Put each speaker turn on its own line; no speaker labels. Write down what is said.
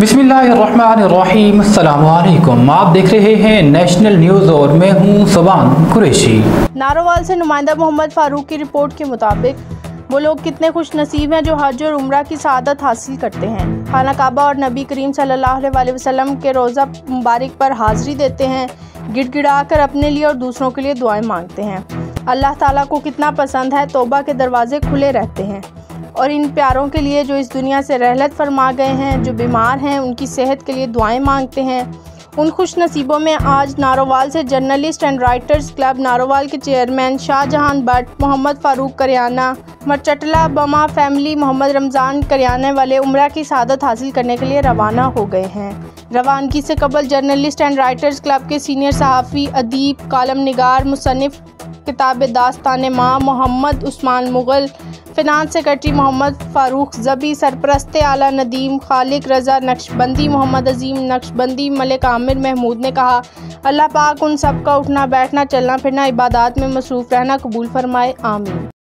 बिस्मिल्लाहिर्रहमानिर्रहीम, अस्सलाम वालेकुम। आप देख रहे हैं नेशनल न्यूज़ और मैं हूं सुबान कुरैशी।
नारोवाल से नुमाइंदा मोहम्मद फारूक की रिपोर्ट के मुताबिक वो लोग कितने खुश नसीब हैं जो हज और उम्रा की सआदत हासिल करते हैं, खाना काबा और नबी करीम सल्लल्लाहु अलैहि वसल्लम के रोज़ा मुबारक पर हाज़िरी देते हैं, गिड़गिड़ा कर अपने लिए और दूसरों के लिए दुआएं मांगते हैं। अल्लाह ताला को कितना पसंद है, तौबा के दरवाजे खुले रहते हैं और इन प्यारों के लिए जो इस दुनिया से रहलत फरमा गए हैं, जो बीमार हैं उनकी सेहत के लिए दुआएं मांगते हैं। उन खुश नसीबों में आज नारोवाल से journalist and writers club Narowal के चेयरमैन शाहजहां भट्ट, मोहम्मद फ़ारूक करियाना, मरचटला बमा फैमिली, मोहम्मद रमज़ान करियाने वाले उम्रा की सआदत हासिल करने के लिए रवाना हो गए हैं। रवानगी से कबल जर्नलिस्ट एंड राइटर्स क्लब के सीनियर सहाफ़ी, अदीब, कालम निगार, मुसन्निफ़ किताब दास्तान माँ मोहम्मद उस्मान मुग़ल, फिनांस सेक्रेटरी मोहम्मद फ़ारूक ज़बी, सरपरस्त आला नदीम खालिक रज़ा नक्शबंदी, मोहम्मद अजीम नक्शबंदी, मलिक आमिर महमूद ने कहा, अल्लाह पाक उन सब का उठना बैठना चलना फिरना इबादत में मसरूफ़ रहना कबूल फरमाए, आमीन।